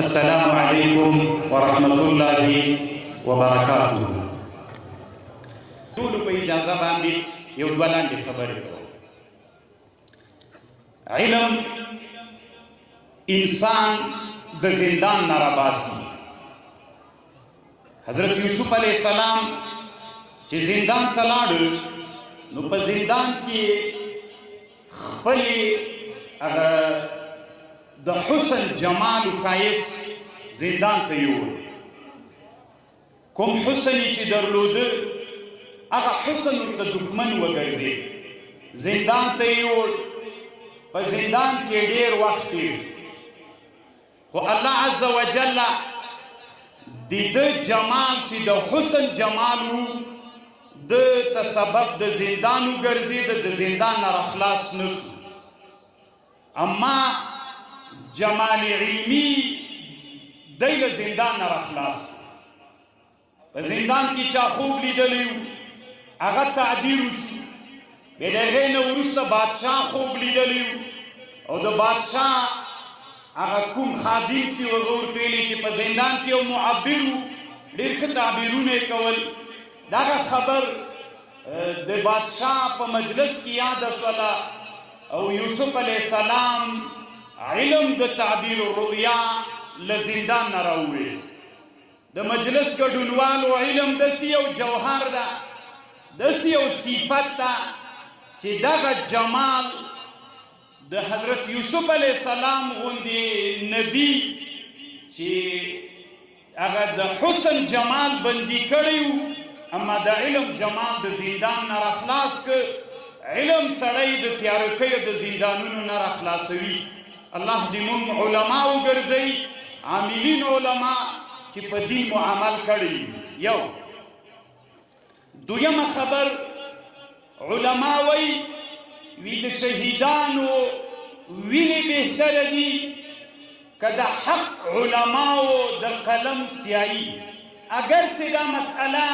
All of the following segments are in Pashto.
السلام علیکم ورحمت الله وبرکاته. ټول په اجازه باندې یو دوه لاندې خبرې کوم. علم انسان د زندان نه راباسي. حضرت یوسف علیه السلام چې زندان ته لاړ، نو په زندان کې خپل هغه د حسن جمال و ښایست زندان ته یوړ. کوم حسن چې درلوده هغه حسن ورته دښمن وګرځېد. زندان ته یوړ، په زندان کې ډېر وخت تېر، خو الله عز وجل د ده جمال چې د حسن جمال و ده ته سبب د زندان وګرځېد، د زندان نه راخلاص نه شو. اما جمال علمی دی له زندان نه راخلاص. په زندان کې چا خوب لیدلی و هغه تعبیر وشو. بیا د هغې نه وروسته بادشاه خوب لیدلی و او د بادشاه هغه کوم خادم چې هغه ورته ویلي چې په زندان کې یو معبر و، ډېر ښه تعبیرونه یې کول. دغه خبر د بادشاه په مجلس کې یاده شوله او یوسف علیه السلام علم د تعبیر الرؤیا له زندان نه راوویست. د مجلس ګډونوالو علم داسې یو جوهر ده، داسې یو صفت ده چې دغه جمال د حضرت یوسف علیه السلام غوندې نبی چې هغه د حسن جمال بندي کړی و، اما د علم جمال د زندان نه راخلاص که. علم سړی د تیارکیو د زندانونو نه راخلاصوي. الله دې مونږ علما وګرځوي، عاملین علما چې په دین مو عمل کړی. یو دویمه خبر، علما وی د شهیدانو وینې بهتره دي که د حق علماو د قلم سیاهي. اگر چې دا مسئله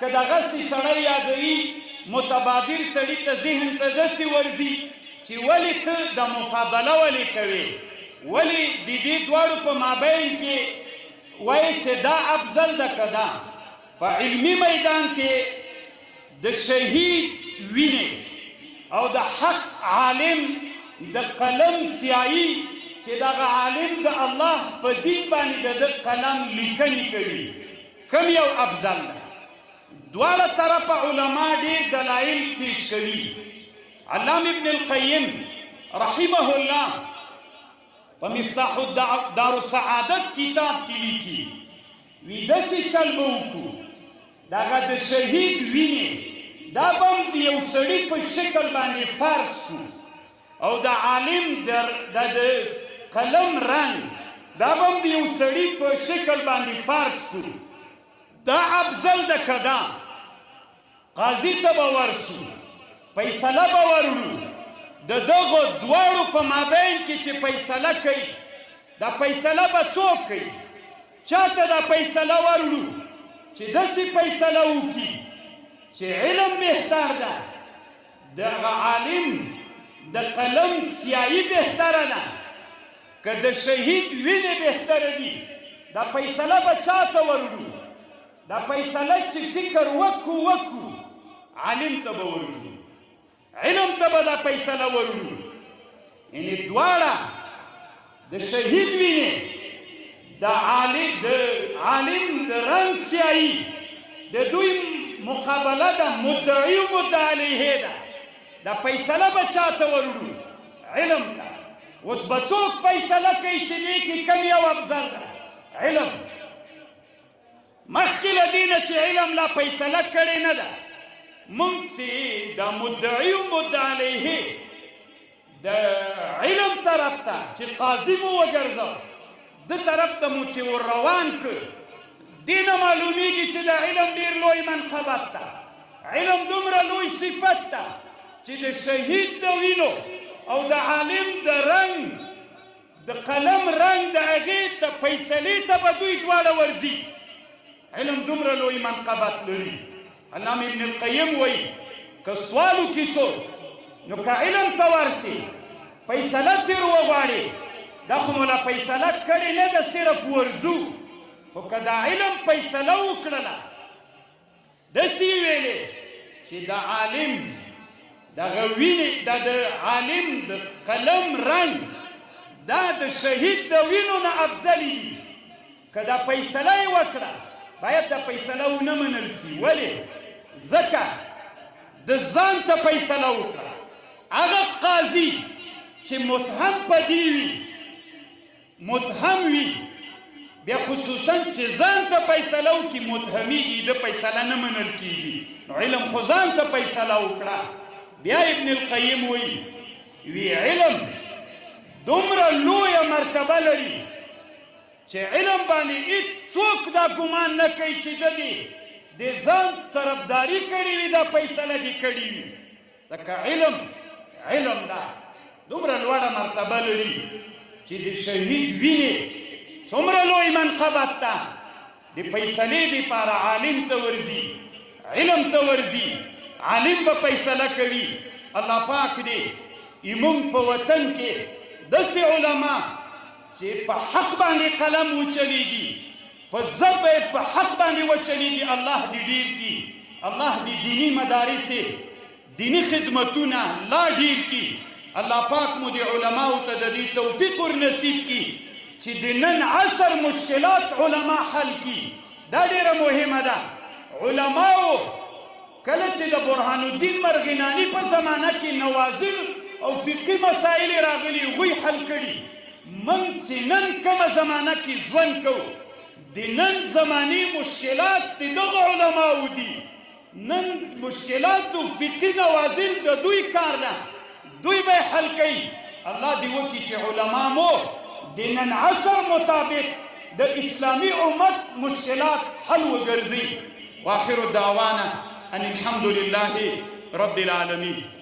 که دغسې سړی یادوي، متبادر سړي ته ذهن ته داسې ورځي چې ولې ته د مفاضله ولې کوې، ولې د دې دواړو په مابین کې وایي چې دا افضل ده که دا. په علمي میدان کې د شهید وینې او د حق عالم د قلم سیاهي چې دغه عالم د الله په دین باندې د ده قلم لیکنې کوي، کوم یو افضل ده؟ دواړه طرفه علما ډېر دلایل پیش کوي. علامه ابن القیم رحمه الله په مفتاح دار السعادت کتاب کې لیکي، وی داسې چل به وکړو دغه د شهید وینې دا به هم د یو سړي په شکل باندې فرض کړو او د عالم د قلم رنګ دا به هم د یو سړي په شکل باندې فرض کړو. دا افضل ده که دا؟ قاضي ته به ورسو، فیصله به وروړو. د دغو دواړو په مابین کې چې فیصله کوي، دا فیصله به څوک کوي؟ چا ته دا فیصله وروړو چې داسې فیصله وکړي چې علم بهتر ده، دغه عالم د قلم سیاهي بهتره ده که د شهید وینې بهتره دي؟ دا فیصله به چا ته وروړو؟ دا فیصله چې فکر وکړو عالم ته به وروړو، علم ته به دا فیصله وروړو. یعنې دواړه د شهید وینې د عالم د رنګ سیاهي د دوی مقابله ده، مدعي و مدعا علیه ده. دا فیصله به چا ته وروړو؟ علم ته. اوس به څوک فیصله کوي چې دې کې کوم یو افضل ده؟ علم. مخکې له دې نه چې علم لا فیصله کړې نه ده، مونږ چې د مدعي و مدعا علیه د علم طرف ته چې قاضي مو وګرځو، د طرف ته مو چې ور روان کړ، دې نه معلومیږي چې د علم ډېر لوی منقبت ده، علم دومره لوی صفت ده چې د شهید د وینو او د عالم د رنګ د قلم رنګ د هغې ته فیصلې ته به دوی دواړه ورځي. علم دومره لوی منقبت لري. علامه ابن القیم وایي که سوال وکړي څوک، نو که علم ته ورسي فیصله ترې وغواړي، دا خو مولا فیصله کړې نه ده صرف ورځو خو که دا علم فیصله وکړله داسې یې ویلې چې د عالم دغه وینې دا د عالم د قلم رنګ دا د شهید د وینو نه افضلي دي که دا فیصله یې وکړه باید دا فیصله ونه منل سي ولې ځکه د ځان ته فیصله وکړه هغه قاضي چې متهم په دې وي متهم وي بیا خصوصا چې ځان ته فیصله وکړي متهمیږي د فیصله نه منل کېږي نو علم خو ځان ته فیصله وکړه بیا ابن القیم وی علم دومره لویه مرتبه لري چې علم باندې هېڅوک دا ګمان نه کوي چې د ځان طرفداري کړې وي دا فیصله دې کړې وي ځکه علم دا دومره لوړه مرتبه لري چې د شهید وینې څومره لوی منقبت ده د فیصلې دپاره عالم ته ورځي علم ته ورځي عالم به فیصله کوي الله پاک دې زموږ په وطن کې داسې علما چې په حق باندې قلم وچلیږي په ژبه په حق باندې وچلیږي الله دې ډېر کړي الله دې دیني مدارس دینی خدمتونه لا ډېر کړي الله پاک مو دې علماو ته د دې توفیق ورنصیب کړي چې د نن عصر مشکلات علما حل کړي دا ډېره مهمه ده علماو کله چې د برهان الدین مرغناني په زمانه کې نوازل او فقهي مسایل راغلي هغوی حل کړي موږ چې نن کومه زمانه کې ژوند کوو د نن زمانې مشکلات د دغه علماو دي نن مشکلاتو فقهي نوازل د دوی کار ده دوی به حل کوي الله دې وکړي چې علما مو د نن عصر مطابق د اسلامي امت مشکلات حل وګرځي واخر دعوانا ان الحمد لله رب العالمين